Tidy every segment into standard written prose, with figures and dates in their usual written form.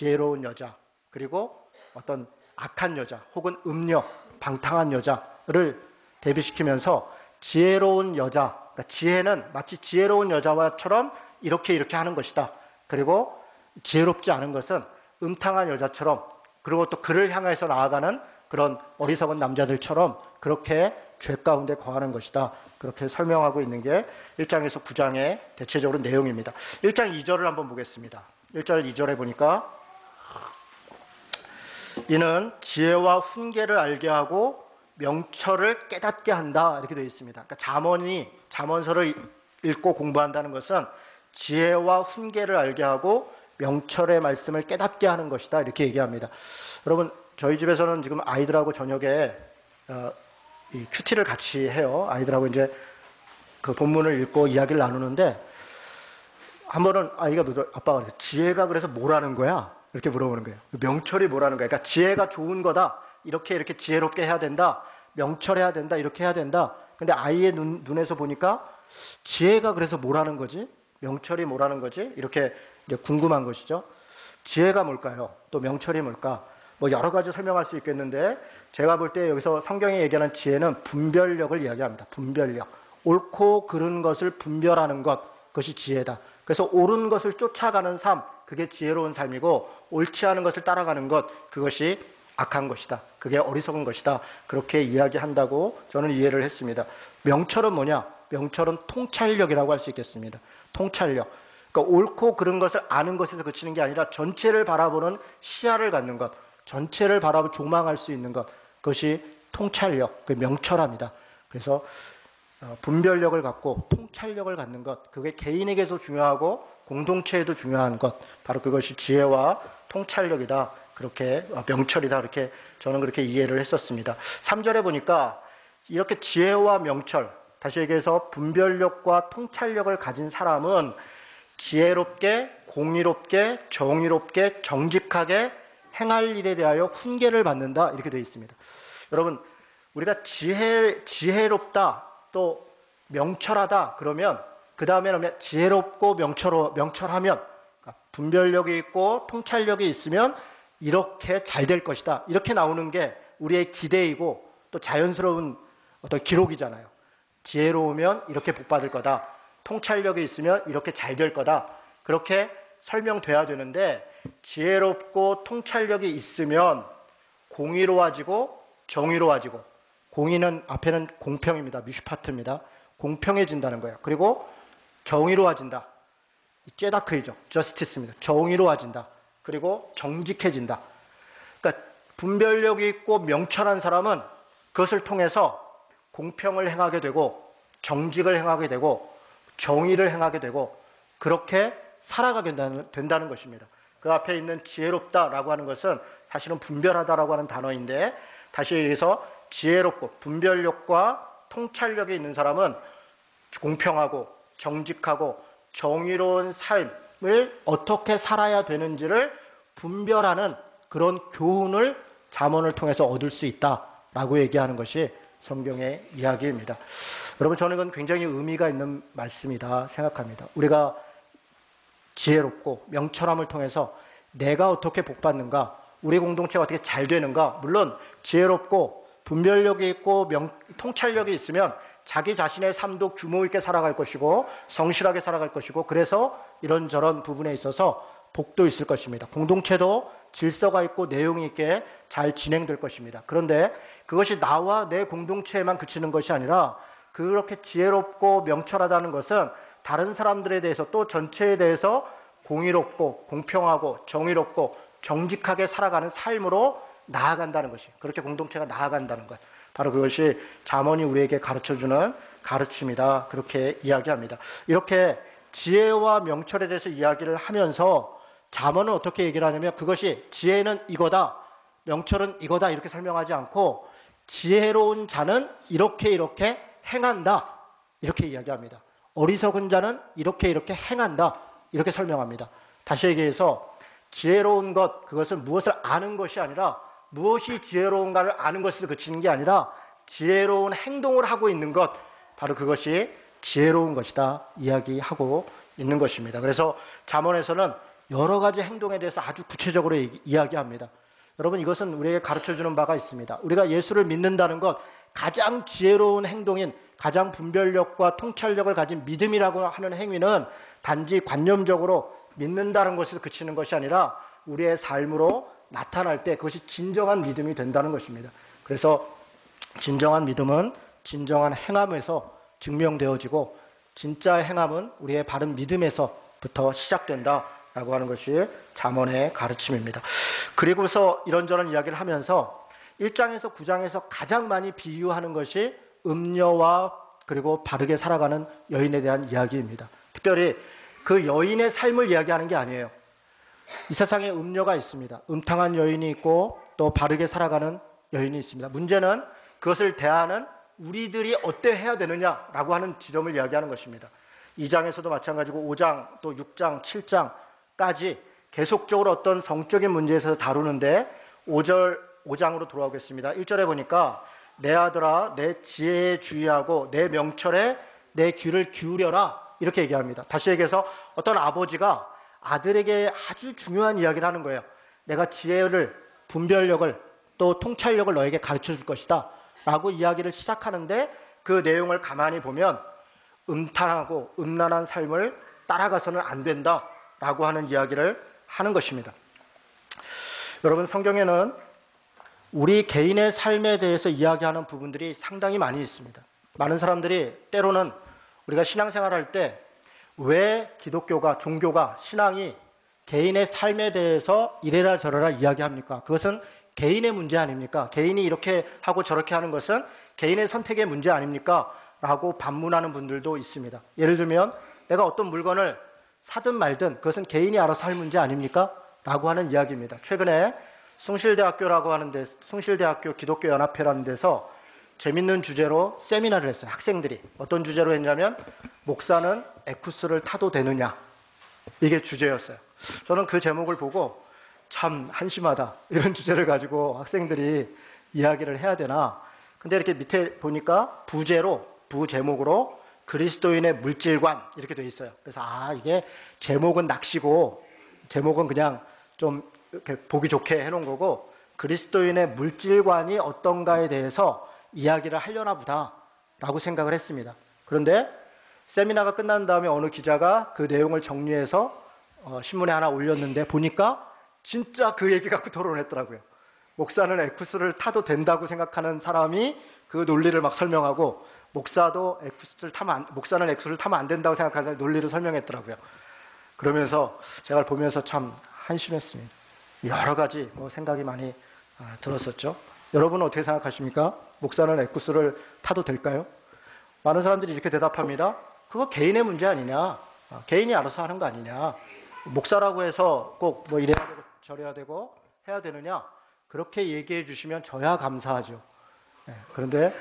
지혜로운 여자, 그리고 어떤 악한 여자 혹은 음녀, 방탕한 여자를 대비시키면서 지혜로운 여자, 그러니까 지혜는 마치 지혜로운 여자와처럼 이렇게 하는 것이다. 그리고 지혜롭지 않은 것은 음탕한 여자처럼, 그리고 또 그를 향해서 나아가는 그런 어리석은 남자들처럼 그렇게 죄 가운데 거하는 것이다. 그렇게 설명하고 있는 게 1장에서 9장의 대체적으로 내용입니다. 1장 2절을 한번 보겠습니다. 1절 2절에 보니까 이는 지혜와 훈계를 알게 하고 명철을 깨닫게 한다, 이렇게 되어 있습니다. 그러니까 잠언서를 읽고 공부한다는 것은 지혜와 훈계를 알게 하고 명철의 말씀을 깨닫게 하는 것이다, 이렇게 얘기합니다. 여러분, 저희 집에서는 지금 아이들하고 저녁에 이 큐티를 같이 해요. 아이들하고 이제 그 본문을 읽고 이야기를 나누는데, 한 번은 아이가 아빠가 그래서 지혜가 그래서 뭐라는 거야? 이렇게 물어보는 거예요. 명철이 뭐라는 거야? 그러니까 지혜가 좋은 거다, 이렇게 지혜롭게 해야 된다, 명철해야 된다, 이렇게 해야 된다. 근데 아이의 눈에서 보니까 지혜가 그래서 뭐라는 거지? 명철이 뭐라는 거지? 이렇게 이제 궁금한 것이죠. 지혜가 뭘까요? 또 명철이 뭘까? 뭐 여러 가지 설명할 수 있겠는데, 제가 볼 때 여기서 성경이 얘기하는 지혜는 분별력을 이야기합니다. 분별력. 옳고 그른 것을 분별하는 것, 그것이 지혜다. 그래서 옳은 것을 쫓아가는 삶, 그게 지혜로운 삶이고, 옳지 않은 것을 따라가는 것, 그것이 악한 것이다. 그게 어리석은 것이다. 그렇게 이야기한다고 저는 이해를 했습니다. 명철은 뭐냐? 명철은 통찰력이라고 할 수 있겠습니다. 통찰력. 그러니까 옳고 그른 것을 아는 것에서 그치는 게 아니라 전체를 바라보는 시야를 갖는 것, 전체를 바라보고 조망할 수 있는 것, 그것이 통찰력, 그 명철합니다. 그래서 분별력을 갖고 통찰력을 갖는 것, 그게 개인에게도 중요하고 공동체에도 중요한 것, 바로 그것이 지혜와 통찰력이다, 그렇게 명철이다, 그렇게 저는 그렇게 이해를 했었습니다. 3절에 보니까 이렇게 지혜와 명철, 다시 얘기해서 분별력과 통찰력을 가진 사람은 지혜롭게, 공의롭게, 정의롭게, 정직하게 행할 일에 대하여 훈계를 받는다, 이렇게 되어 있습니다. 여러분, 우리가 지혜롭다, 또 명철하다 그러면 그 다음에 지혜롭고 명철하면, 그러니까 분별력이 있고 통찰력이 있으면 이렇게 잘 될 것이다, 이렇게 나오는 게 우리의 기대이고 또 자연스러운 어떤 기록이잖아요. 지혜로우면 이렇게 복받을 거다, 통찰력이 있으면 이렇게 잘 될 거다, 그렇게 설명돼야 되는데, 지혜롭고 통찰력이 있으면 공의로워지고 정의로워지고, 공의는 앞에는 공평입니다. 미슈파트입니다. 공평해진다는 거예요. 그리고 정의로워진다. 제다크이죠. 저스티스입니다. 정의로워진다. 그리고 정직해진다. 그러니까 분별력이 있고 명철한 사람은 그것을 통해서 공평을 행하게 되고, 정직을 행하게 되고, 정의를 행하게 되고, 그렇게 살아가게 된다는 것입니다. 그 앞에 있는 지혜롭다라고 하는 것은 사실은 분별하다라고 하는 단어인데, 다시 얘기해서 지혜롭고 분별력과 통찰력이 있는 사람은 공평하고 정직하고 정의로운 삶을 어떻게 살아야 되는지를 분별하는 그런 교훈을 잠언을 통해서 얻을 수 있다라고 얘기하는 것이 성경의 이야기입니다. 여러분, 저는 이건 굉장히 의미가 있는 말씀이다 생각합니다. 우리가 지혜롭고 명철함을 통해서 내가 어떻게 복받는가, 우리 공동체가 어떻게 잘 되는가, 물론 지혜롭고 분별력이 있고 통찰력이 있으면 자기 자신의 삶도 규모 있게 살아갈 것이고 성실하게 살아갈 것이고, 그래서 이런저런 부분에 있어서 복도 있을 것입니다. 공동체도 질서가 있고 내용이 있게 잘 진행될 것입니다. 그런데 그것이 나와 내 공동체에만 그치는 것이 아니라, 그렇게 지혜롭고 명철하다는 것은 다른 사람들에 대해서 또 전체에 대해서 공의롭고 공평하고 정의롭고 정직하게 살아가는 삶으로 나아간다는 것이, 그렇게 공동체가 나아간다는 것, 바로 그것이 잠언이 우리에게 가르쳐주는 가르침이다, 그렇게 이야기합니다. 이렇게 지혜와 명철에 대해서 이야기를 하면서 잠언은 어떻게 얘기를 하냐면, 그것이 지혜는 이거다, 명철은 이거다, 이렇게 설명하지 않고 지혜로운 자는 이렇게 행한다, 이렇게 이야기합니다. 어리석은 자는 이렇게 행한다, 이렇게 설명합니다. 다시 얘기해서 지혜로운 것, 그것은 무엇을 아는 것이 아니라, 무엇이 지혜로운가를 아는 것에서 그치는 게 아니라 지혜로운 행동을 하고 있는 것, 바로 그것이 지혜로운 것이다 이야기하고 있는 것입니다. 그래서 잠언에서는 여러 가지 행동에 대해서 아주 구체적으로 이야기합니다. 여러분, 이것은 우리에게 가르쳐주는 바가 있습니다. 우리가 예수를 믿는다는 것, 가장 지혜로운 행동인, 가장 분별력과 통찰력을 가진 믿음이라고 하는 행위는 단지 관념적으로 믿는다는 것에서 그치는 것이 아니라 우리의 삶으로 나타날 때 그것이 진정한 믿음이 된다는 것입니다. 그래서 진정한 믿음은 진정한 행함에서 증명되어지고, 진짜 행함은 우리의 바른 믿음에서부터 시작된다라고 하는 것이 잠언의 가르침입니다. 그리고서 이런저런 이야기를 하면서 1장에서 9장에서 가장 많이 비유하는 것이 음녀와 그리고 바르게 살아가는 여인에 대한 이야기입니다. 특별히 그 여인의 삶을 이야기하는 게 아니에요. 이 세상에 음녀가 있습니다. 음탕한 여인이 있고 또 바르게 살아가는 여인이 있습니다. 문제는 그것을 대하는 우리들이 어때해야 되느냐라고 하는 지점을 이야기하는 것입니다. 2장에서도 마찬가지고 5장 또 6장 7장까지 계속적으로 어떤 성적인 문제에서 다루는데 5장으로 돌아오겠습니다. 1절에 보니까 내 아들아 내 지혜에 주의하고 내 명철에 내 귀를 기울여라, 이렇게 얘기합니다. 다시 얘기해서 어떤 아버지가 아들에게 아주 중요한 이야기를 하는 거예요. 내가 지혜를, 분별력을 또 통찰력을 너에게 가르쳐 줄 것이다 라고 이야기를 시작하는데, 그 내용을 가만히 보면 음탕하고 음란한 삶을 따라가서는 안 된다 라고 하는 이야기를 하는 것입니다. 여러분, 성경에는 우리 개인의 삶에 대해서 이야기하는 부분들이 상당히 많이 있습니다. 많은 사람들이 때로는 우리가 신앙생활할 때 왜 기독교가, 종교가, 신앙이 개인의 삶에 대해서 이래라 저래라 이야기합니까? 그것은 개인의 문제 아닙니까? 개인이 이렇게 하고 저렇게 하는 것은 개인의 선택의 문제 아닙니까? 라고 반문하는 분들도 있습니다. 예를 들면 내가 어떤 물건을 사든 말든 그것은 개인이 알아서 할 문제 아닙니까? 라고 하는 이야기입니다. 최근에 숭실대학교라고 하는데, 숭실대학교 기독교연합회라는 데서 재밌는 주제로 세미나를 했어요. 학생들이 어떤 주제로 했냐면 목사는 에쿠스를 타도 되느냐, 이게 주제였어요. 저는 그 제목을 보고 참 한심하다, 이런 주제를 가지고 학생들이 이야기를 해야 되나. 근데 이렇게 밑에 보니까 부제목으로 그리스도인의 물질관, 이렇게 돼 있어요. 그래서 이게 제목은 낚시고 제목은 그냥 좀 이렇게 보기 좋게 해놓은 거고, 그리스도인의 물질관이 어떤가에 대해서 이야기를 하려나 보다 라고 생각을 했습니다. 그런데 세미나가 끝난 다음에 어느 기자가 그 내용을 정리해서 신문에 하나 올렸는데 보니까 진짜 그 얘기 갖고 토론을 했더라고요. 목사는 에쿠스를 타도 된다고 생각하는 사람이 그 논리를 막 설명하고, 목사는 에쿠스를 타면 안 된다고 생각하는 논리를 설명했더라고요. 그러면서 제가 보면서 참 한심했습니다. 여러 가지 생각이 많이 들었었죠. 여러분은 어떻게 생각하십니까? 목사는 에쿠스를 타도 될까요? 많은 사람들이 이렇게 대답합니다. 그거 개인의 문제 아니냐, 개인이 알아서 하는 거 아니냐, 목사라고 해서 꼭 이래야 되고 저래야 되고 해야 되느냐, 그렇게 얘기해 주시면 저야 감사하죠. 그런데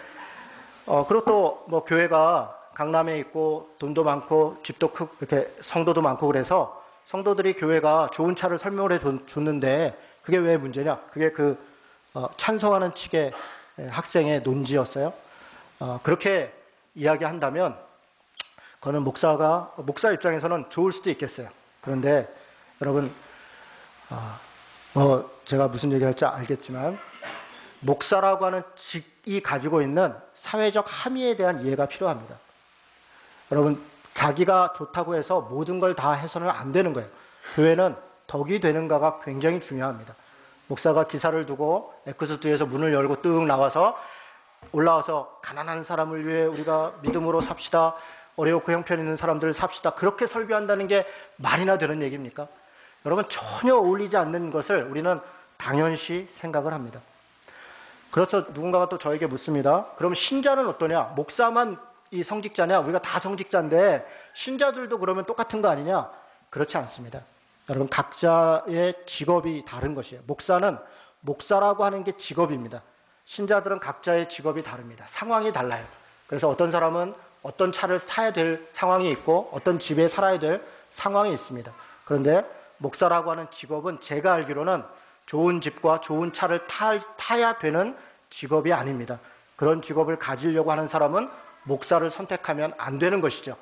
그리고 또 교회가 강남에 있고 돈도 많고 집도 크고 이렇게 성도도 많고 그래서 성도들이 교회가 좋은 차를 설명을 해 줬는데 그게 왜 문제냐? 그게 찬성하는 측의 학생의 논지였어요. 그렇게 이야기한다면 그거는 목사 입장에서는 좋을 수도 있겠어요. 그런데 여러분, 제가 무슨 얘기할지 알겠지만 목사라고 하는 직이 가지고 있는 사회적 함의에 대한 이해가 필요합니다. 여러분, 자기가 좋다고 해서 모든 걸 다 해서는 안 되는 거예요. 교회는 덕이 되는가가 굉장히 중요합니다. 목사가 기사를 두고 에쿠스 뒤에서 문을 열고 뜩 올라와서 가난한 사람을 위해 우리가 믿음으로 삽시다, 어렵고 형편있는 사람들을 삽시다, 그렇게 설교한다는 게 말이나 되는 얘기입니까? 여러분, 전혀 어울리지 않는 것을 우리는 당연시 생각을 합니다. 그래서 누군가가 또 저에게 묻습니다. 그럼 신자는 어떠냐? 목사만 이 성직자냐? 우리가 다 성직자인데 신자들도 그러면 똑같은 거 아니냐? 그렇지 않습니다. 여러분, 각자의 직업이 다른 것이에요. 목사는 목사라고 하는 게 직업입니다. 신자들은 각자의 직업이 다릅니다. 상황이 달라요. 그래서 어떤 사람은 어떤 차를 타야 될 상황이 있고 어떤 집에 살아야 될 상황이 있습니다. 그런데 목사라고 하는 직업은 제가 알기로는 좋은 집과 좋은 차를 타야 되는 직업이 아닙니다. 그런 직업을 가지려고 하는 사람은 목사를 선택하면 안 되는 것이죠.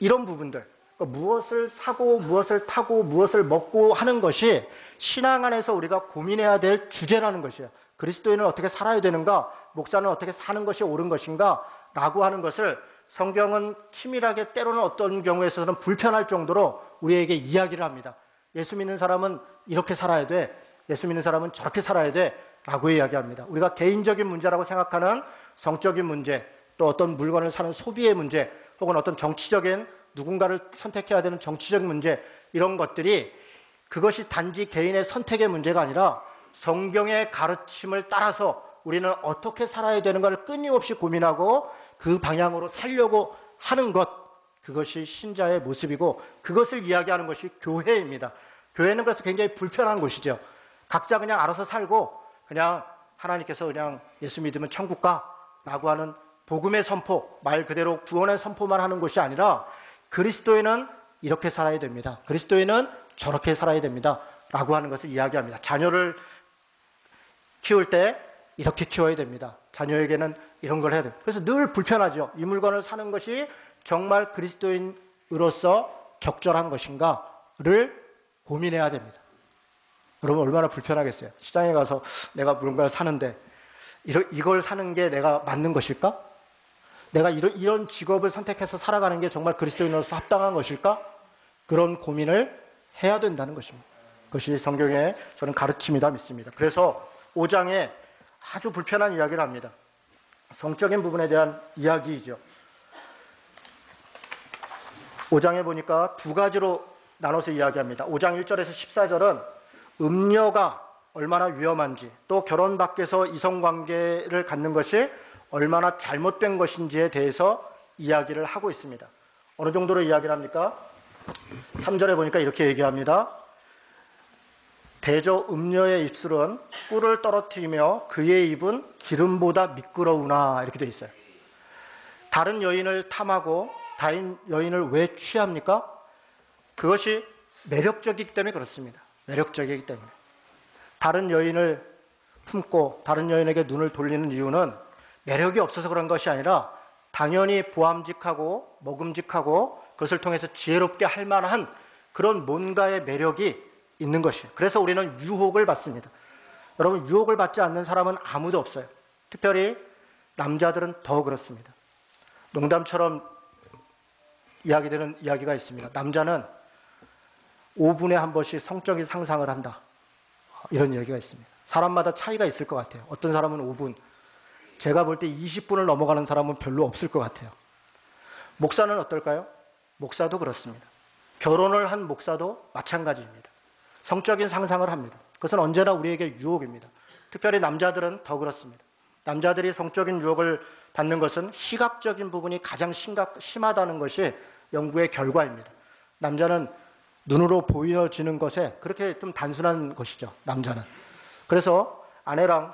이런 부분들, 그러니까 무엇을 사고 무엇을 타고 무엇을 먹고 하는 것이 신앙 안에서 우리가 고민해야 될 주제라는 것이에요. 그리스도인은 어떻게 살아야 되는가? 목사는 어떻게 사는 것이 옳은 것인가? 라고 하는 것을 성경은 치밀하게 때로는 어떤 경우에 있어서는 불편할 정도로 우리에게 이야기를 합니다. 예수 믿는 사람은 이렇게 살아야 돼. 예수 믿는 사람은 저렇게 살아야 돼. 라고 이야기합니다. 우리가 개인적인 문제라고 생각하는 성적인 문제, 또 어떤 물건을 사는 소비의 문제, 혹은 어떤 정치적인 누군가를 선택해야 되는 정치적 문제, 이런 것들이 그것이 단지 개인의 선택의 문제가 아니라 성경의 가르침을 따라서 우리는 어떻게 살아야 되는가를 끊임없이 고민하고 그 방향으로 살려고 하는 것, 그것이 신자의 모습이고 그것을 이야기하는 것이 교회입니다. 교회는 그래서 굉장히 불편한 곳이죠. 각자 그냥 알아서 살고 그냥 하나님께서 그냥 예수 믿으면 천국 가라고 하는 복음의 선포, 말 그대로 구원의 선포만 하는 곳이 아니라 그리스도인은 이렇게 살아야 됩니다. 그리스도인은 저렇게 살아야 됩니다. 라고 하는 것을 이야기합니다. 자녀를 키울 때 이렇게 키워야 됩니다. 자녀에게는 이런 걸 해야 돼요. 그래서 늘 불편하죠. 이 물건을 사는 것이 정말 그리스도인으로서 적절한 것인가를 고민해야 됩니다. 여러분 얼마나 불편하겠어요. 시장에 가서 내가 물건을 사는데 이걸 사는 게 내가 맞는 것일까? 내가 이런 직업을 선택해서 살아가는 게 정말 그리스도인으로서 합당한 것일까? 그런 고민을 해야 된다는 것입니다. 그것이 성경의 저는 가르침이다 믿습니다. 그래서 5장에 아주 불편한 이야기를 합니다. 성적인 부분에 대한 이야기이죠. 5장에 보니까 두 가지로 나눠서 이야기합니다. 5장 1절에서 14절은 음녀가 얼마나 위험한지, 또 결혼 밖에서 이성관계를 갖는 것이 얼마나 잘못된 것인지에 대해서 이야기를 하고 있습니다. 어느 정도로 이야기를 합니까? 3절에 보니까 이렇게 얘기합니다. 대저 음녀의 입술은 꿀을 떨어뜨리며 그의 입은 기름보다 미끄러우나, 이렇게 되어 있어요. 다른 여인을 탐하고 다른 여인을 왜 취합니까? 그것이 매력적이기 때문에 그렇습니다. 매력적이기 때문에. 다른 여인을 품고 다른 여인에게 눈을 돌리는 이유는 매력이 없어서 그런 것이 아니라 당연히 보암직하고 먹음직하고 그것을 통해서 지혜롭게 할 만한 그런 뭔가의 매력이 있는 것이에요. 그래서 우리는 유혹을 받습니다. 여러분, 유혹을 받지 않는 사람은 아무도 없어요. 특별히 남자들은 더 그렇습니다. 농담처럼 이야기되는 이야기가 있습니다. 남자는 5분에 한 번씩 성적인 상상을 한다. 이런 이야기가 있습니다. 사람마다 차이가 있을 것 같아요. 어떤 사람은 5분, 제가 볼 때 20분을 넘어가는 사람은 별로 없을 것 같아요. 목사는 어떨까요? 목사도 그렇습니다. 결혼을 한 목사도 마찬가지입니다. 성적인 상상을 합니다. 그것은 언제나 우리에게 유혹입니다. 특별히 남자들은 더 그렇습니다. 남자들이 성적인 유혹을 받는 것은 시각적인 부분이 가장 심하다는 것이 연구의 결과입니다. 남자는 눈으로 보여지는 것에 그렇게 좀 단순한 것이죠, 남자는. 그래서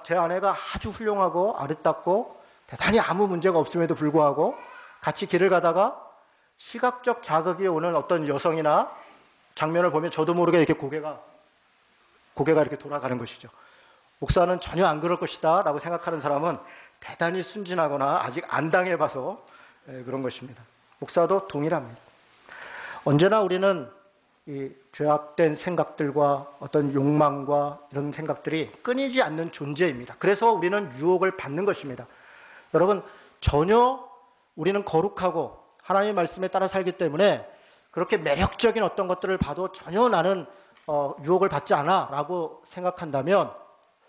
제 아내가 아주 훌륭하고 아름답고 대단히 아무 문제가 없음에도 불구하고 같이 길을 가다가 시각적 자극이 오는 어떤 여성이나 장면을 보면 저도 모르게 이렇게 고개가 이렇게 돌아가는 것이죠. 목사는 전혀 안 그럴 것이다 라고 생각하는 사람은 대단히 순진하거나 아직 안 당해봐서 그런 것입니다. 목사도 동일합니다. 언제나 우리는 이 죄악된 생각들과 어떤 욕망과 이런 생각들이 끊이지 않는 존재입니다. 그래서 우리는 유혹을 받는 것입니다. 여러분, 전혀 우리는 거룩하고 하나님의 말씀에 따라 살기 때문에 그렇게 매력적인 어떤 것들을 봐도 전혀 나는 유혹을 받지 않아 라고 생각한다면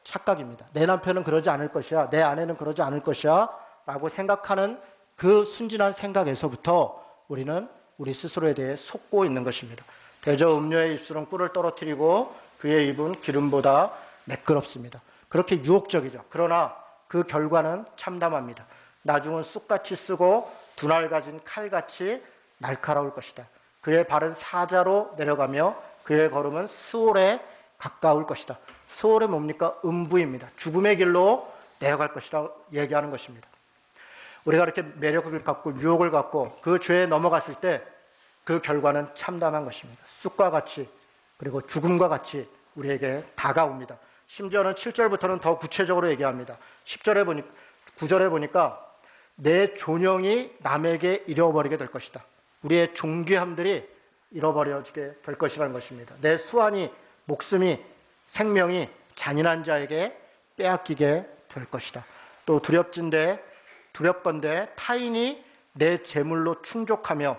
착각입니다. 내 남편은 그러지 않을 것이야, 내 아내는 그러지 않을 것이야 라고 생각하는 그 순진한 생각에서부터 우리는 우리 스스로에 대해 속고 있는 것입니다. 대저 음녀의 입술은 꿀을 떨어뜨리고 그의 입은 기름보다 매끄럽습니다. 그렇게 유혹적이죠. 그러나 그 결과는 참담합니다. 나중은 쑥같이 쓰고 두날 가진 칼같이 날카로울 것이다. 그의 발은 사자로 내려가며 그의 걸음은 스올에 가까울 것이다. 스올은 뭡니까? 음부입니다. 죽음의 길로 내려갈 것이라 얘기하는 것입니다. 우리가 이렇게 매력을 갖고 유혹을 갖고 그 죄에 넘어갔을 때 그 결과는 참담한 것입니다. 쑥과 같이 그리고 죽음과 같이 우리에게 다가옵니다. 심지어는 7절부터는 더 구체적으로 얘기합니다. 9절에 보니까 내 존영이 남에게 잃어버리게 될 것이다. 우리의 존귀함들이 잃어버려지게 될 것이라는 것입니다. 내 수완이, 목숨이, 생명이 잔인한 자에게 빼앗기게 될 것이다. 또 두렵건대 타인이 내 재물로 충족하며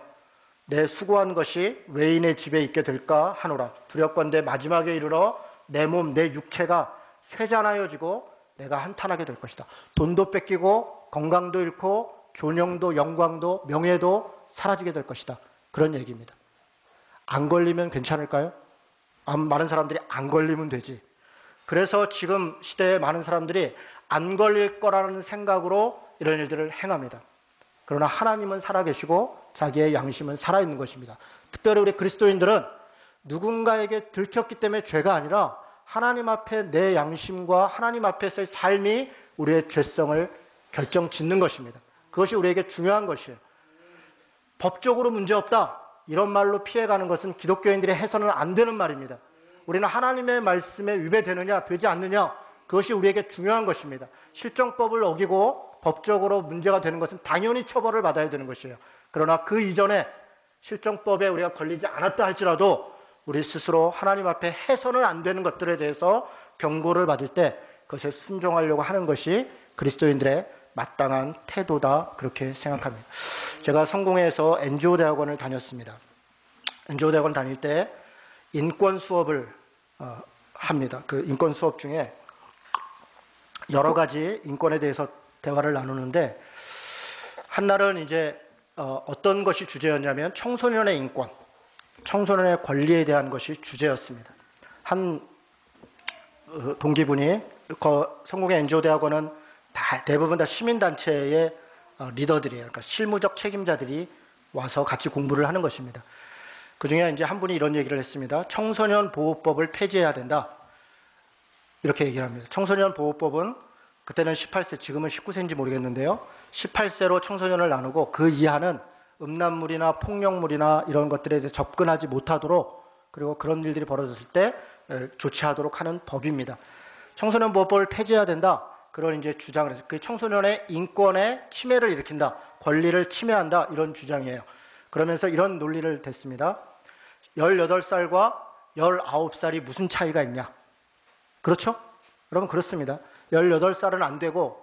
내 수고한 것이 외인의 집에 있게 될까 하노라. 두렵건대 마지막에 이르러 내 몸, 내 육체가 쇠잔하여지고 내가 한탄하게 될 것이다. 돈도 뺏기고 건강도 잃고 존영도 영광도 명예도 사라지게 될 것이다. 그런 얘기입니다. 안 걸리면 괜찮을까요? 많은 사람들이 안 걸리면 되지. 그래서 지금 시대에 많은 사람들이 안 걸릴 거라는 생각으로 이런 일들을 행합니다. 그러나 하나님은 살아계시고 자기의 양심은 살아있는 것입니다. 특별히 우리 그리스도인들은 누군가에게 들켰기 때문에 죄가 아니라 하나님 앞에 내 양심과 하나님 앞에서의 삶이 우리의 죄성을 결정짓는 것입니다. 그것이 우리에게 중요한 것이에요. 법적으로 문제없다 이런 말로 피해가는 것은 기독교인들이 해서는 안 되는 말입니다. 우리는 하나님의 말씀에 위배되느냐 되지 않느냐 그것이 우리에게 중요한 것입니다. 실정법을 어기고 법적으로 문제가 되는 것은 당연히 처벌을 받아야 되는 것이에요. 그러나 그 이전에 실정법에 우리가 걸리지 않았다 할지라도 우리 스스로 하나님 앞에 해서는 안 되는 것들에 대해서 경고를 받을 때 그것에 순종하려고 하는 것이 그리스도인들의 마땅한 태도다 그렇게 생각합니다. 제가 성공회에서 NGO 대학원을 다녔습니다. NGO 대학원 다닐 때 인권 수업을 합니다. 그 인권 수업 중에 여러 가지 인권에 대해서 대화를 나누는데 한날은 이제 어떤 것이 주제였냐면 청소년의 인권, 청소년의 권리에 대한 것이 주제였습니다. 한 동기분이 성공회 NGO 대학원은 대부분 다 시민단체의 리더들이에요. 그러니까 실무적 책임자들이 와서 같이 공부를 하는 것입니다. 그 중에 이제 한 분이 이런 얘기를 했습니다. 청소년 보호법을 폐지해야 된다. 이렇게 얘기를 합니다. 청소년 보호법은 그때는 18세, 지금은 19세인지 모르겠는데요. 18세로 청소년을 나누고 그 이하는 음란물이나 폭력물이나 이런 것들에 대해 접근하지 못하도록 그리고 그런 일들이 벌어졌을 때 조치하도록 하는 법입니다. 청소년 보호법을 폐지해야 된다. 그런 이제 주장을 해서 그 청소년의 인권에 침해를 일으킨다. 권리를 침해한다. 이런 주장이에요. 그러면서 이런 논리를 댔습니다. 18살과 19살이 무슨 차이가 있냐? 그렇죠? 여러분 그렇습니다. 18살은 안 되고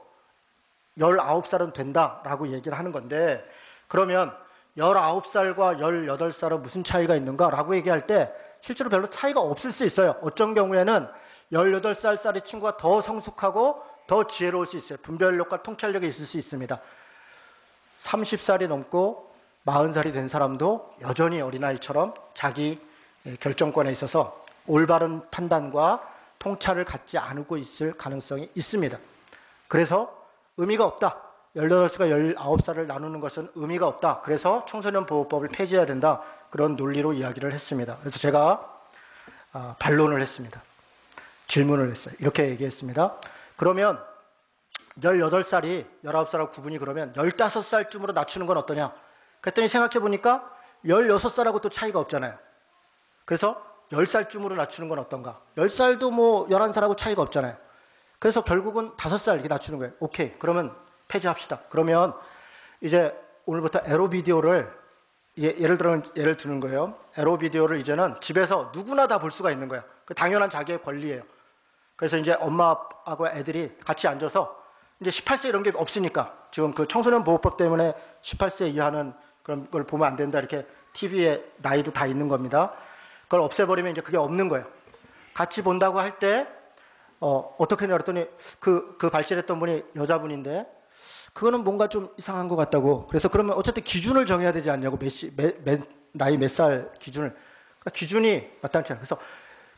19살은 된다라고 얘기를 하는 건데 그러면 19살과 18살은 무슨 차이가 있는가? 라고 얘기할 때 실제로 별로 차이가 없을 수 있어요. 어떤 경우에는 18살짜리 친구가 더 성숙하고 더 지혜로울 수 있어요. 분별력과 통찰력이 있을 수 있습니다. 30살이 넘고 40살이 된 사람도 여전히 어린아이처럼 자기 결정권에 있어서 올바른 판단과 통찰을 갖지 않고 있을 가능성이 있습니다. 그래서 의미가 없다. 18살과 19살을 나누는 것은 의미가 없다. 그래서 청소년 보호법을 폐지해야 된다. 그런 논리로 이야기를 했습니다. 그래서 제가 반론을 했습니다. 질문을 했어요. 이렇게 얘기했습니다. 그러면 18살이 19살하고 구분이 그러면 15살쯤으로 낮추는 건 어떠냐? 그랬더니 생각해 보니까 16살하고 또 차이가 없잖아요. 그래서 10살쯤으로 낮추는 건 어떤가? 10살도 뭐 11살하고 차이가 없잖아요. 그래서 결국은 5살 이렇게 낮추는 거예요. 오케이. 그러면 폐지합시다. 그러면 이제 오늘부터 에로 비디오를 예를 드는 거예요. 에로 비디오를 이제는 집에서 누구나 다 볼 수가 있는 거야. 그 당연한 자기의 권리예요. 그래서 이제 엄마하고 애들이 같이 앉아서 이제 18세 이런 게 없으니까 지금 그 청소년 보호법 때문에 18세 이하는 그런 걸 보면 안 된다 이렇게 TV에 나이도 다 있는 겁니다. 그걸 없애버리면 이제 그게 없는 거예요. 같이 본다고 할 때 어떻게 했냐 그랬더니 그 발제했던 분이 여자분인데 그거는 뭔가 좀 이상한 것 같다고. 그래서 그러면 어쨌든 기준을 정해야 되지 않냐고 나이 몇 살 기준을. 그러니까 기준이 마땅치 않아요. 그래서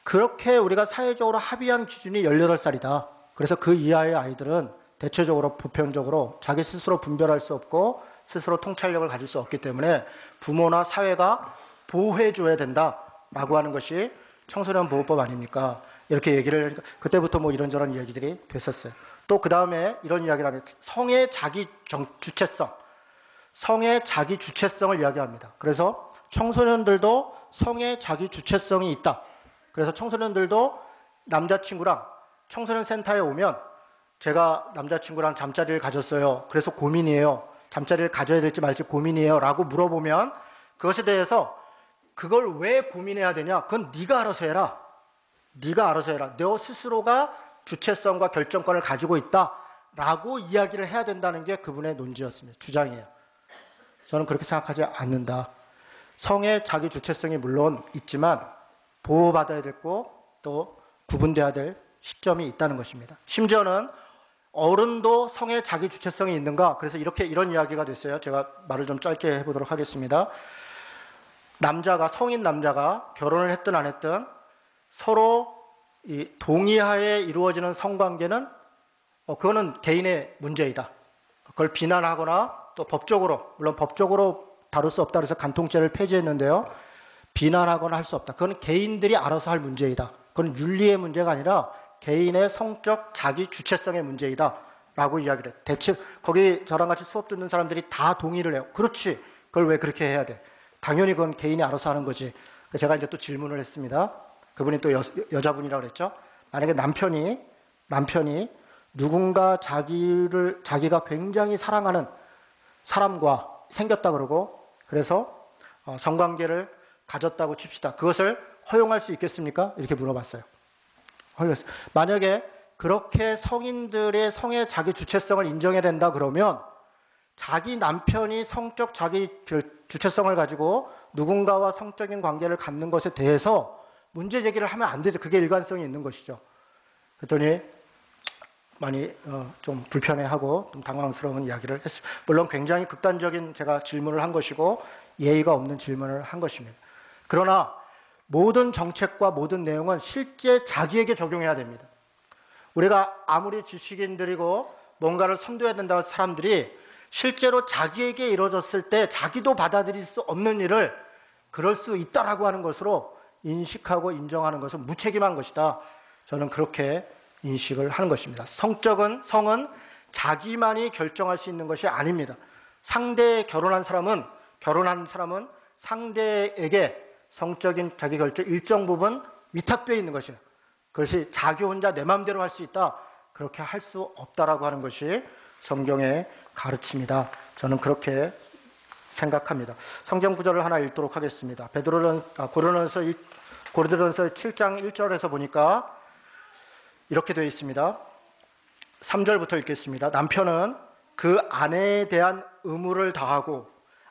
그렇게 우리가 사회적으로 합의한 기준이 18살이다. 그래서 그 이하의 아이들은 대체적으로 보편적으로 자기 스스로 분별할 수 없고 스스로 통찰력을 가질 수 없기 때문에 부모나 사회가 보호해줘야 된다라고 하는 것이 청소년 보호법 아닙니까? 이렇게 얘기를 하니까 그때부터 뭐 이런저런 이야기들이 됐었어요. 또 그 다음에 이런 이야기를 하면 성의 자기 주체성, 성의 자기 주체성을 이야기합니다. 그래서 청소년들도 성의 자기 주체성이 있다. 그래서 청소년들도 남자친구랑 청소년 센터에 오면 제가 남자친구랑 잠자리를 가졌어요. 그래서 고민이에요. 잠자리를 가져야 될지 말지 고민이에요. 라고 물어보면 그것에 대해서 그걸 왜 고민해야 되냐? 그건 네가 알아서 해라. 네가 알아서 해라. 너 스스로가 주체성과 결정권을 가지고 있다라고 이야기를 해야 된다는 게 그분의 논지였습니다. 주장이에요. 저는 그렇게 생각하지 않는다. 성의 자기 주체성이 물론 있지만 보호받아야 되고 또 구분돼야 될 시점이 있다는 것입니다. 심지어는 어른도 성의 자기 주체성이 있는가? 그래서 이런 이야기가 됐어요. 제가 말을 좀 짧게 해보도록 하겠습니다. 성인 남자가 결혼을 했든 안 했든 서로 이 동의하에 이루어지는 성관계는 그거는 개인의 문제이다. 그걸 비난하거나 또 물론 법적으로 다룰 수 없다 그래서 간통죄를 폐지했는데요. 비난하거나 할 수 없다. 그건 개인들이 알아서 할 문제이다. 그건 윤리의 문제가 아니라 개인의 성적 자기 주체성의 문제이다 라고 이야기를 해요. 거기 저랑 같이 수업 듣는 사람들이 다 동의를 해요. 그렇지. 그걸 왜 그렇게 해야 돼? 당연히 그건 개인이 알아서 하는 거지. 제가 이제 또 질문을 했습니다. 그분이 또 여자분이라고 그랬죠. 만약에 남편이 누군가 자기가 굉장히 사랑하는 사람과 생겼다 그러고 그래서 성관계를 가졌다고 칩시다. 그것을 허용할 수 있겠습니까? 이렇게 물어봤어요. 만약에 그렇게 성인들의 성의 자기 주체성을 인정해야 된다 그러면 자기 남편이 성적 자기 주체성을 가지고 누군가와 성적인 관계를 갖는 것에 대해서 문제 제기를 하면 안 되죠. 그게 일관성이 있는 것이죠. 그랬더니 많이 좀 불편해하고 좀 당황스러운 이야기를 했습니다. 물론 굉장히 극단적인 제가 질문을 한 것이고 예의가 없는 질문을 한 것입니다. 그러나 모든 정책과 모든 내용은 실제 자기에게 적용해야 됩니다. 우리가 아무리 지식인들이고 뭔가를 선도해야 된다고 사람들이 실제로 자기에게 이루어졌을 때 자기도 받아들일 수 없는 일을 그럴 수 있다라고 하는 것으로 인식하고 인정하는 것은 무책임한 것이다. 저는 그렇게 인식을 하는 것입니다. 성은 자기만이 결정할 수 있는 것이 아닙니다. 결혼한 사람은 상대에게 성적인 자기 결정 일정 부분 위탁되어 있는 것이다. 그것이 자기 혼자 내 마음대로 할 수 있다. 그렇게 할 수 없다라고 하는 것이 성경의 가르침이다. 저는 그렇게 생각합니다. 성경 구절을 하나 읽도록 하겠습니다. 고린도전서 7장 1절에서 보니까 이렇게 되어 있습니다. 3절부터 읽겠습니다. 남편은 그 아내에 대한 의무를 다하고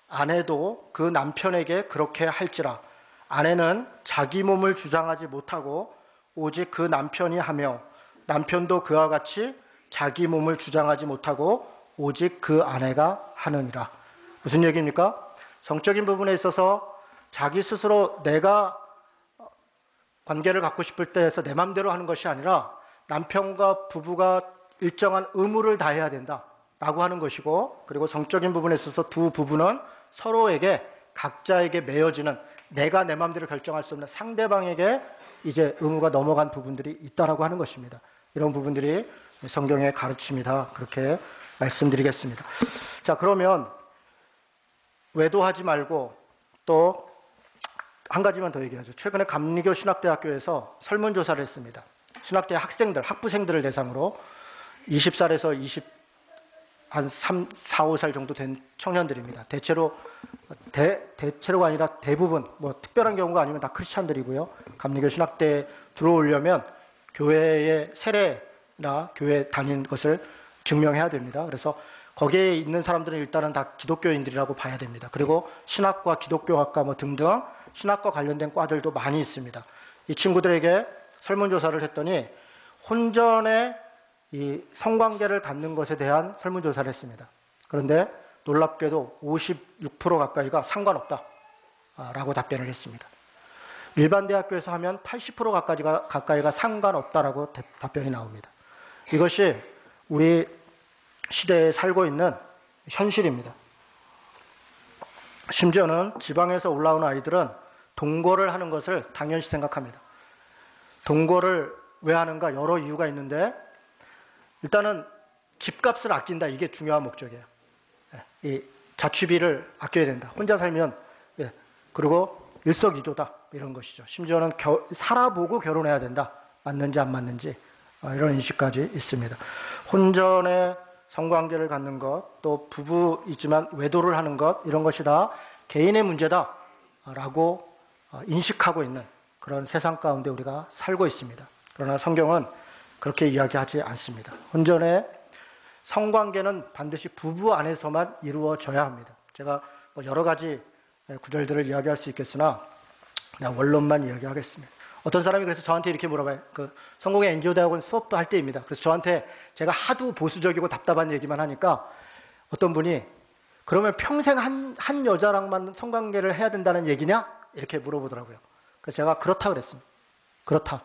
아내도 그 남편에게 그렇게 할지라. 아내는 자기 몸을 주장하지 못하고 오직 그 남편이 하며 남편도 그와 같이 자기 몸을 주장하지 못하고 오직 그 아내가 하느니라. 무슨 얘기입니까? 성적인 부분에 있어서 자기 스스로 내가 관계를 갖고 싶을 때 해서 내 맘대로 하는 것이 아니라 남편과 부부가 일정한 의무를 다해야 된다라고 하는 것이고, 그리고 성적인 부분에 있어서 두 부부는 서로에게 각자에게 매어지는, 내가 내 맘대로 결정할 수 없는 상대방에게 이제 의무가 넘어간 부분들이 있다라고 하는 것입니다. 이런 부분들이 성경의 가르침이다, 그렇게 말씀드리겠습니다. 자, 그러면 외도하지 말고 또 한 가지만 더 얘기하죠. 최근에 감리교 신학대학교에서 설문조사를 했습니다. 신학대 학부생들을 대상으로 20살에서 4, 5살 정도 된 청년들입니다. 대체로가 아니라 대부분, 뭐 특별한 경우가 아니면 다 크리스찬들이고요. 감리교 신학대에 들어오려면 교회의 세례나 교회 다닌 것을 증명해야 됩니다. 그래서 거기에 있는 사람들은 일단은 다 기독교인들이라고 봐야 됩니다. 그리고 신학과 기독교학과 뭐 등등 신학과 관련된 과들도 많이 있습니다. 이 친구들에게 설문조사를 했더니 혼전의 이 성관계를 갖는 것에 대한 설문조사를 했습니다. 그런데 놀랍게도 56% 가까이가 상관없다라고 답변을 했습니다. 일반 대학교에서 하면 80% 가까이가 상관없다라고 답변이 나옵니다. 이것이 우리 시대에 살고 있는 현실입니다. 심지어는 지방에서 올라오는 아이들은 동거를 하는 것을 당연시 생각합니다. 동거를 왜 하는가? 여러 이유가 있는데, 일단은 집값을 아낀다, 이게 중요한 목적이에요. 이 자취비를 아껴야 된다. 혼자 살면, 그리고 일석이조다, 이런 것이죠. 심지어는 살아보고 결혼해야 된다. 맞는지 안 맞는지, 이런 인식까지 있습니다. 혼전의 성관계를 갖는 것, 또 부부이지만 외도를 하는 것, 이런 것이 다 개인의 문제다라고 인식하고 있는 그런 세상 가운데 우리가 살고 있습니다. 그러나 성경은 그렇게 이야기하지 않습니다. 혼전의 성관계는 반드시 부부 안에서만 이루어져야 합니다. 제가 여러 가지 구절들을 이야기할 수 있겠으나 그냥 원론만 이야기하겠습니다. 어떤 사람이 그래서 저한테 이렇게 물어봐요. 성공의 NGO 대학원 수업도 할 때입니다. 그래서 저한테 제가 하도 보수적이고 답답한 얘기만 하니까 어떤 분이 그러면 평생 한 여자랑만 성관계를 해야 된다는 얘기냐? 이렇게 물어보더라고요. 그래서 제가 그렇다 그랬습니다. 그렇다.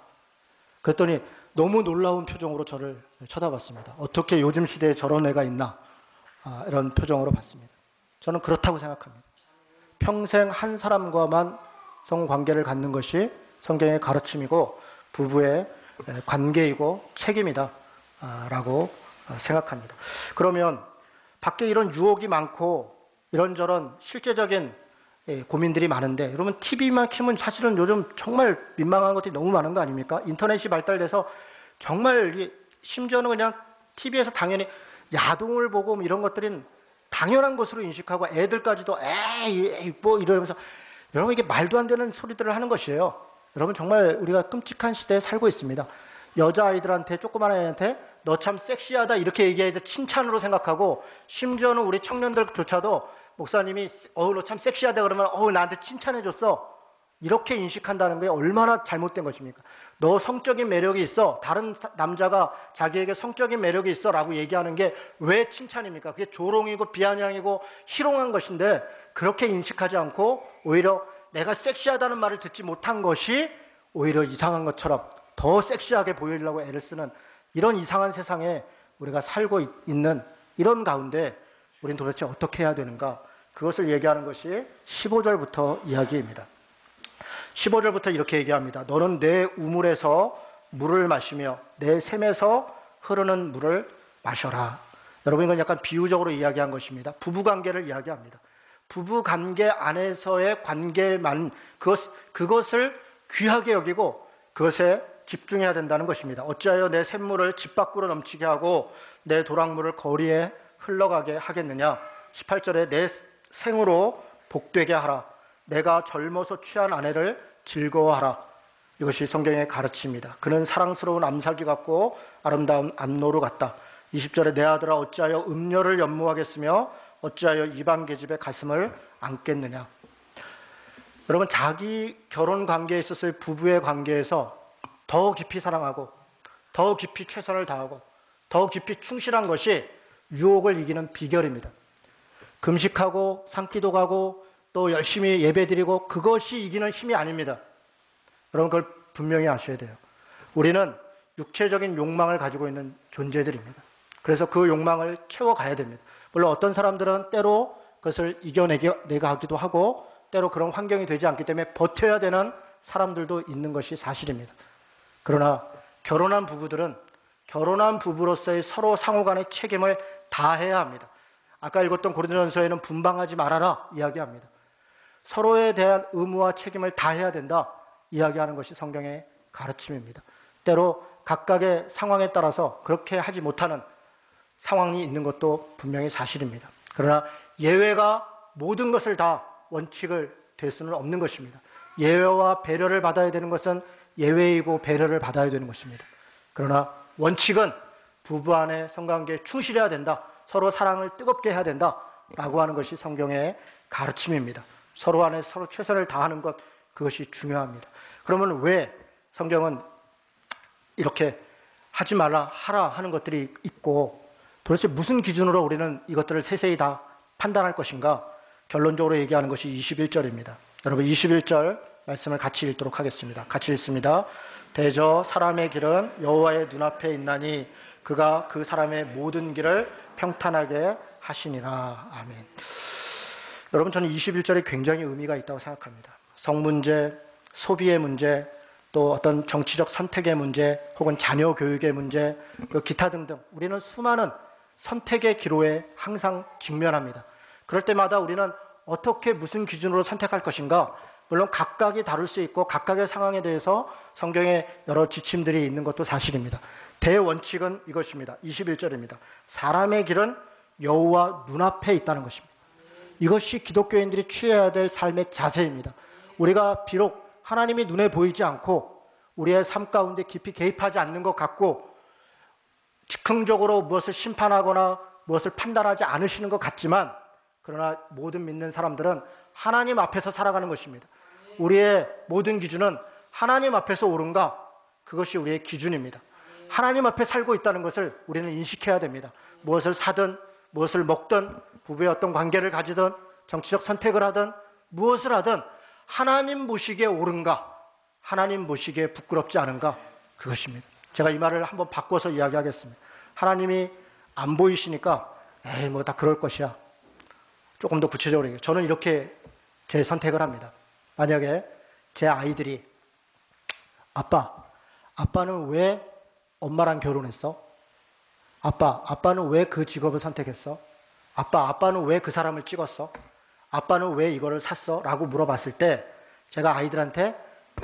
그랬더니 너무 놀라운 표정으로 저를 쳐다봤습니다. 어떻게 요즘 시대에 저런 애가 있나? 이런 표정으로 봤습니다. 저는 그렇다고 생각합니다. 평생 한 사람과만 성관계를 갖는 것이 성경의 가르침이고 부부의 관계이고 책임이다 라고 생각합니다. 그러면 밖에 이런 유혹이 많고 이런저런 실제적인 고민들이 많은데 여러분 TV만 켜면 사실은 요즘 정말 민망한 것들이 너무 많은 거 아닙니까? 인터넷이 발달돼서 정말 심지어는 그냥 TV에서 당연히 야동을 보고 이런 것들은 당연한 것으로 인식하고 애들까지도 에이 뭐 이러면서 여러분 이게 말도 안 되는 소리들을 하는 것이에요. 여러분 정말 우리가 끔찍한 시대에 살고 있습니다. 여자아이들한테 조그만 애한테 너 참 섹시하다 이렇게 얘기해야 칭찬으로 생각하고 심지어는 우리 청년들조차도 목사님이 너 참 섹시하다 그러면 나한테 칭찬해줬어 이렇게 인식한다는 게 얼마나 잘못된 것입니까? 너 성적인 매력이 있어 다른 남자가 자기에게 성적인 매력이 있어 라고 얘기하는 게 왜 칭찬입니까? 그게 조롱이고 비아냥이고 희롱한 것인데 그렇게 인식하지 않고 오히려 내가 섹시하다는 말을 듣지 못한 것이 오히려 이상한 것처럼 더 섹시하게 보이려고 애를 쓰는 이런 이상한 세상에 우리가 살고 있는 이런 가운데 우린 도대체 어떻게 해야 되는가? 그것을 얘기하는 것이 15절부터 이야기입니다. 15절부터 이렇게 얘기합니다. 너는 내 우물에서 물을 마시며 내 샘에서 흐르는 물을 마셔라. 여러분 이건 약간 비유적으로 이야기한 것입니다. 부부관계를 이야기합니다. 부부관계 안에서의 관계만 그것을 귀하게 여기고 그것에 집중해야 된다는 것입니다. 어찌하여 내 샘물을 집 밖으로 넘치게 하고 내 도랑물을 거리에 흘러가게 하겠느냐. 18절에 내 생으로 복되게 하라. 내가 젊어서 취한 아내를 즐거워하라. 이것이 성경의 가르침입니다. 그는 사랑스러운 암사기 같고 아름다운 안노루 같다. 20절에 내 아들아 어찌하여 음녀를 연모하겠으며 어찌하여 이방 계집의 가슴을 안겠느냐. 여러분 자기 결혼 관계에 있어서의 부부의 관계에서 더 깊이 사랑하고 더 깊이 최선을 다하고 더 깊이 충실한 것이 유혹을 이기는 비결입니다. 금식하고 산기도 가고 또 열심히 예배드리고 그것이 이기는 힘이 아닙니다. 여러분 그걸 분명히 아셔야 돼요. 우리는 육체적인 욕망을 가지고 있는 존재들입니다. 그래서 그 욕망을 채워가야 됩니다. 물론 어떤 사람들은 때로 그것을 이겨내가 하기도 하고 때로 그런 환경이 되지 않기 때문에 버텨야 되는 사람들도 있는 것이 사실입니다. 그러나 결혼한 부부들은 결혼한 부부로서의 서로 상호간의 책임을 다해야 합니다. 아까 읽었던 고린도전서에는 분방하지 말아라 이야기합니다. 서로에 대한 의무와 책임을 다해야 된다 이야기하는 것이 성경의 가르침입니다. 때로 각각의 상황에 따라서 그렇게 하지 못하는 상황이 있는 것도 분명히 사실입니다. 그러나 예외가 모든 것을 다 원칙을 될 수는 없는 것입니다. 예외와 배려를 받아야 되는 것은 예외이고 배려를 받아야 되는 것입니다. 그러나 원칙은 부부 안의 성관계에 충실해야 된다. 서로 사랑을 뜨겁게 해야 된다. 라고 하는 것이 성경의 가르침입니다. 서로 안에 서로 최선을 다하는 것, 그것이 중요합니다. 그러면 왜 성경은 이렇게 하지 말라, 하라 하는 것들이 있고 도대체 무슨 기준으로 우리는 이것들을 세세히 다 판단할 것인가? 결론적으로 얘기하는 것이 21절입니다. 여러분 21절 말씀을 같이 읽도록 하겠습니다. 같이 읽습니다. 대저 사람의 길은 여호와의 눈앞에 있나니 그가 그 사람의 모든 길을 평탄하게 하시니라. 아멘. 여러분 저는 21절이 굉장히 의미가 있다고 생각합니다. 성 문제, 소비의 문제, 또 어떤 정치적 선택의 문제, 혹은 자녀 교육의 문제, 기타 등등 우리는 수많은 선택의 기로에 항상 직면합니다. 그럴 때마다 우리는 어떻게 무슨 기준으로 선택할 것인가? 물론 각각이 다를 수 있고 각각의 상황에 대해서 성경에 여러 지침들이 있는 것도 사실입니다. 대원칙은 이것입니다. 21절입니다. 사람의 길은 여호와 눈앞에 있다는 것입니다. 이것이 기독교인들이 취해야 될 삶의 자세입니다. 우리가 비록 하나님이 눈에 보이지 않고 우리의 삶 가운데 깊이 개입하지 않는 것 같고 즉흥적으로 무엇을 심판하거나 무엇을 판단하지 않으시는 것 같지만, 그러나 모든 믿는 사람들은 하나님 앞에서 살아가는 것입니다. 우리의 모든 기준은 하나님 앞에서 옳은가, 그것이 우리의 기준입니다. 하나님 앞에 살고 있다는 것을 우리는 인식해야 됩니다. 무엇을 사든 무엇을 먹든 부부의 어떤 관계를 가지든 정치적 선택을 하든 무엇을 하든 하나님 보시기에 옳은가, 하나님 보시기에 부끄럽지 않은가, 그것입니다. 제가 이 말을 한번 바꿔서 이야기하겠습니다. 하나님이 안 보이시니까 에이 뭐 다 그럴 것이야. 조금 더 구체적으로 얘기해요. 저는 이렇게 제 선택을 합니다. 만약에 제 아이들이 아빠는 왜 엄마랑 결혼했어? 아빠는 왜 그 직업을 선택했어? 아빠는 왜 그 사람을 찍었어? 아빠는 왜 이거를 샀어? 라고 물어봤을 때 제가 아이들한테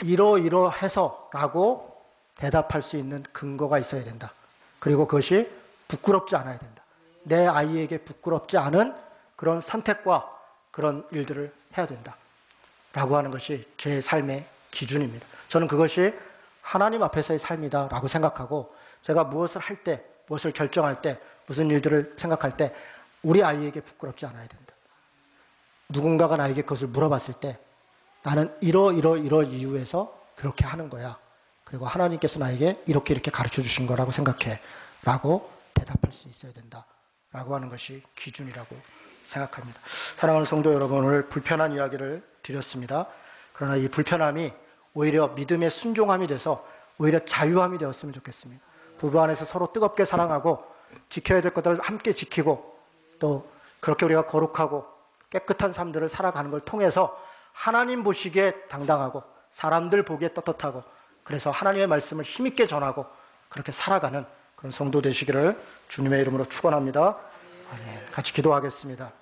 이러이러해서 라고 대답할 수 있는 근거가 있어야 된다. 그리고 그것이 부끄럽지 않아야 된다. 내 아이에게 부끄럽지 않은 그런 선택과 그런 일들을 해야 된다 라고 하는 것이 제 삶의 기준입니다. 저는 그것이 하나님 앞에서의 삶이다 라고 생각하고, 제가 무엇을 할 때, 무엇을 결정할 때, 무슨 일들을 생각할 때 우리 아이에게 부끄럽지 않아야 된다. 누군가가 나에게 그것을 물어봤을 때 나는 이러 이유에서 그렇게 하는 거야. 그리고 하나님께서 나에게 이렇게 가르쳐 주신 거라고 생각해 라고 대답할 수 있어야 된다 라고 하는 것이 기준이라고 생각합니다. 사랑하는 성도 여러분, 오늘 불편한 이야기를 드렸습니다. 그러나 이 불편함이 오히려 믿음의 순종함이 돼서 오히려 자유함이 되었으면 좋겠습니다. 부부 안에서 서로 뜨겁게 사랑하고 지켜야 될 것들을 함께 지키고, 또 그렇게 우리가 거룩하고 깨끗한 삶들을 살아가는 걸 통해서 하나님 보시기에 당당하고 사람들 보기에 떳떳하고, 그래서 하나님의 말씀을 힘있게 전하고 그렇게 살아가는 그런 성도 되시기를 주님의 이름으로 축원합니다. 같이 기도하겠습니다.